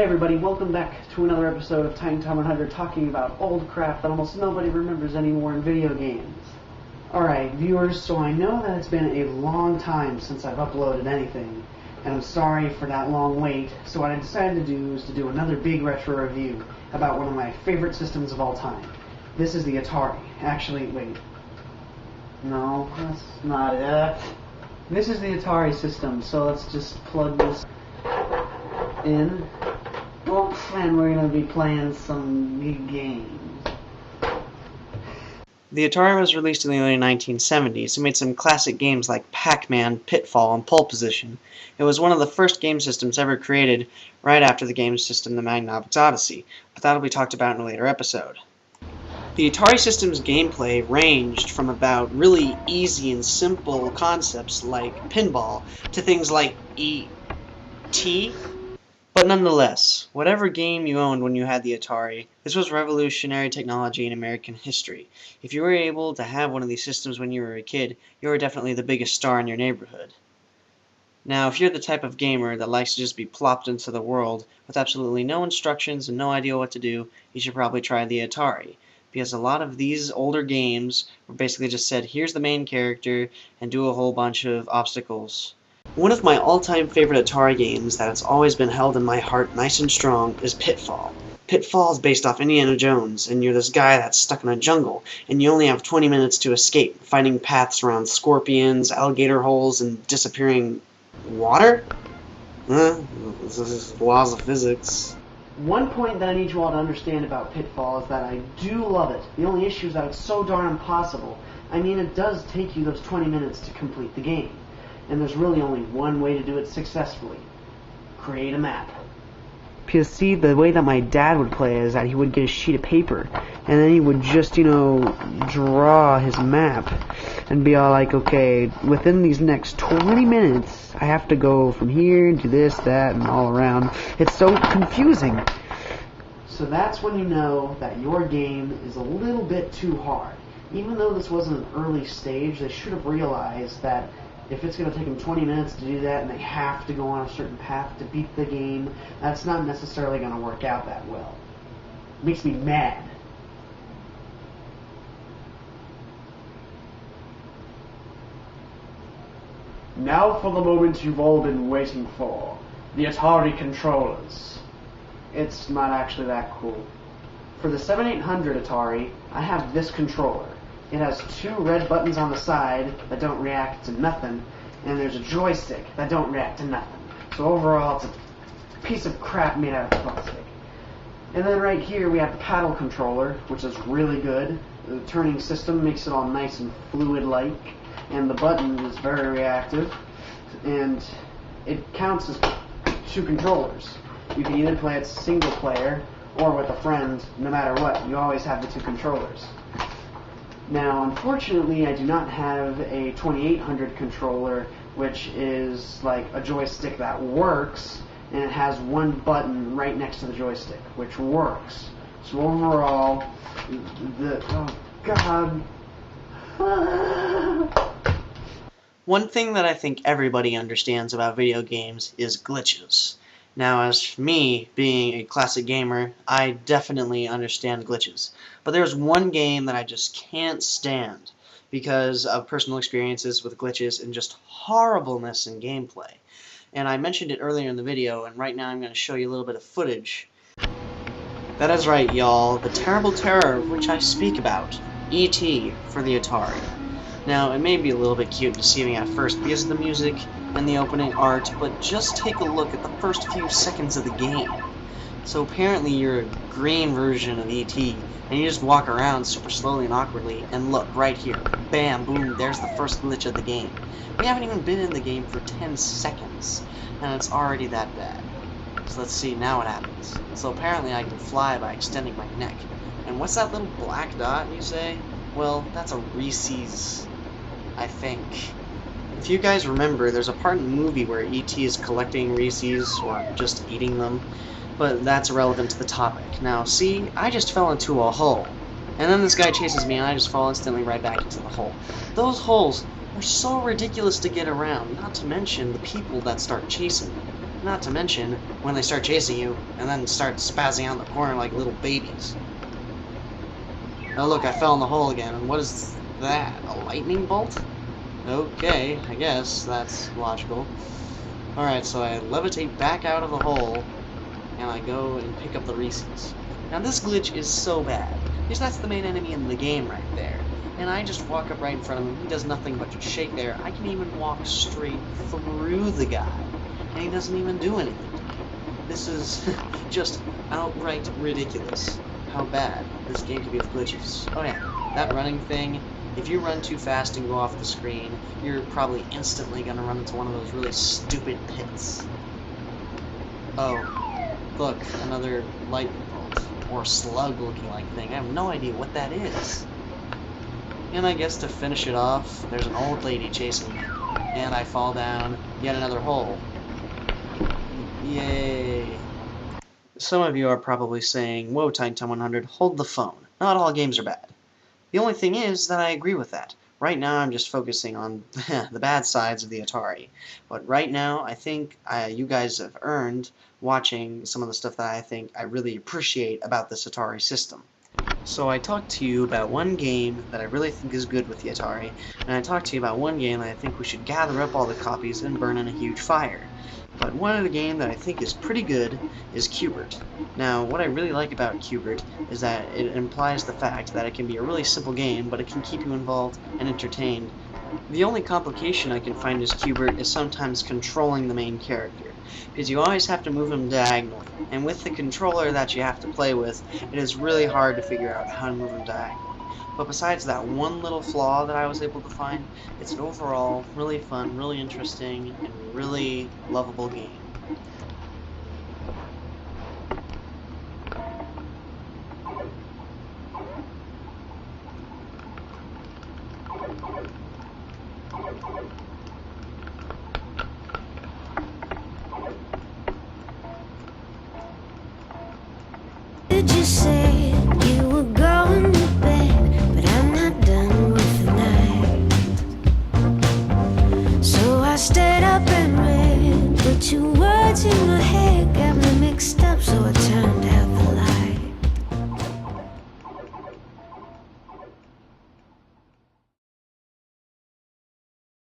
Hey everybody, welcome back to another episode of Time 100 talking about old crap that almost nobody remembers anymore in video games. Alright, viewers, so I know that it's been a long time since I've uploaded anything, and I'm sorry for that long wait, so what I decided to do is to do another big retro review about one of my favorite systems of all time. This is the Atari. Actually, wait. No, that's not it. This is the Atari system, so let's just plug this in. And we're going to be playing some big games. The Atari was released in the early 1970s and made some classic games like Pac-Man, Pitfall, and Pole Position. It was one of the first game systems ever created right after the game system The Magnavox Odyssey, but that'll be talked about in a later episode. The Atari system's gameplay ranged from about really easy and simple concepts like pinball to things like E.T., but nonetheless, whatever game you owned when you had the Atari, this was revolutionary technology in American history. If you were able to have one of these systems when you were a kid, you were definitely the biggest star in your neighborhood. Now, if you're the type of gamer that likes to just be plopped into the world with absolutely no instructions and no idea what to do, you should probably try the Atari. Because a lot of these older games were basically just said, here's the main character, and do a whole bunch of obstacles. One of my all-time favorite Atari games that has always been held in my heart nice and strong is Pitfall. Pitfall is based off Indiana Jones, and you're this guy that's stuck in a jungle, and you only have 20 minutes to escape, finding paths around scorpions, alligator holes, and disappearing water? This is laws of physics. One point that I need you all to understand about Pitfall is that I do love it. The only issue is that it's so darn impossible. I mean, it does take you those 20 minutes to complete the game. And there's really only one way to do it successfully. Create a map. Because see, the way that my dad would play is that he would get a sheet of paper, and then he would just, draw his map, and be all like, okay, within these next 20 minutes, I have to go from here to this, that, and all around. It's so confusing. So that's when you know that your game is a little bit too hard. Even though this wasn't an early stage, they should have realized that if it's going to take them 20 minutes to do that and they have to go on a certain path to beat the game, that's not necessarily going to work out that well. It makes me mad. Now for the moment you've all been waiting for. The Atari controllers. It's not actually that cool. For the 7800 Atari, I have this controller. It has two red buttons on the side that don't react to nothing, and there's a joystick that don't react to nothing. So overall, it's a piece of crap made out of plastic. And then right here we have the paddle controller, which is really good. The turning system makes it all nice and fluid-like, and the button is very reactive, and it counts as two controllers. You can either play it single player or with a friend. No matter what, you always have the two controllers. Now, unfortunately, I do not have a 2800 controller, which is like a joystick that works, and it has one button right next to the joystick, which works. So overall, oh God. One thing that I think everybody understands about video games is glitches. Now, as for me, being a classic gamer, I definitely understand glitches. But there's one game that I just can't stand because of personal experiences with glitches and just horribleness in gameplay. And I mentioned it earlier in the video, and right now I'm going to show you a little bit of footage. That is right, y'all, the terrible terror of which I speak about, E.T. for the Atari. Now, it may be a little bit cute and deceiving at first because of the music and the opening art, but just take a look at the first few seconds of the game. So apparently you're a green version of E.T., and you just walk around super slowly and awkwardly, and look, right here, bam, boom, there's the first glitch of the game. We haven't even been in the game for 10 seconds, and it's already that bad. So let's see, now what happens. So apparently I can fly by extending my neck. And what's that little black dot, you say? Well, that's a Reese's, I think. If you guys remember, there's a part in the movie where E.T. is collecting Reese's, or just eating them, but that's irrelevant to the topic. Now, see, I just fell into a hole, and then this guy chases me and I just fall instantly right back into the hole. Those holes are so ridiculous to get around, not to mention the people that start chasing me. Not to mention when they start chasing you and then start spazzing out in the corner like little babies. Oh look, I fell in the hole again. And what is that? A lightning bolt? Okay, I guess that's logical. Alright, so I levitate back out of the hole, and I go and pick up the Reese's. Now this glitch is so bad, because that's the main enemy in the game right there. And I just walk up right in front of him, he does nothing but just shake there. I can even walk straight through the guy, and he doesn't even do anything to me. This is just outright ridiculous, how bad this game can be with glitches. Oh yeah, that running thing, if you run too fast and go off the screen, you're probably instantly going to run into one of those really stupid pits. Oh, look, another lightning bolt, or slug-looking like thing. I have no idea what that is. And I guess to finish it off, there's an old lady chasing me, and I fall down yet another hole. Yay. Some of you are probably saying, whoa, Titan 100, hold the phone. Not all games are bad. The only thing is that I agree with that. Right now I'm just focusing on the bad sides of the Atari. But right now I think you guys have earned watching some of the stuff that I think I really appreciate about this Atari system. So I talked to you about one game that I really think is good with the Atari, and I talked to you about one game that I think we should gather up all the copies and burn in a huge fire. But one of the game that I think is pretty good is Q*bert. Now, what I really like about Q*bert is that it implies the fact that it can be a really simple game, but it can keep you involved and entertained. The only complication I can find is Q*bert is sometimes controlling the main character, because you always have to move him diagonally, and with the controller that you have to play with, it is really hard to figure out how to move him diagonally. But besides that one little flaw that I was able to find, it's an overall really fun, really interesting, and really lovable game. Did you say you were going to bed, but I'm not done with the night. So I stayed up and read, but your words in my head got me mixed up. So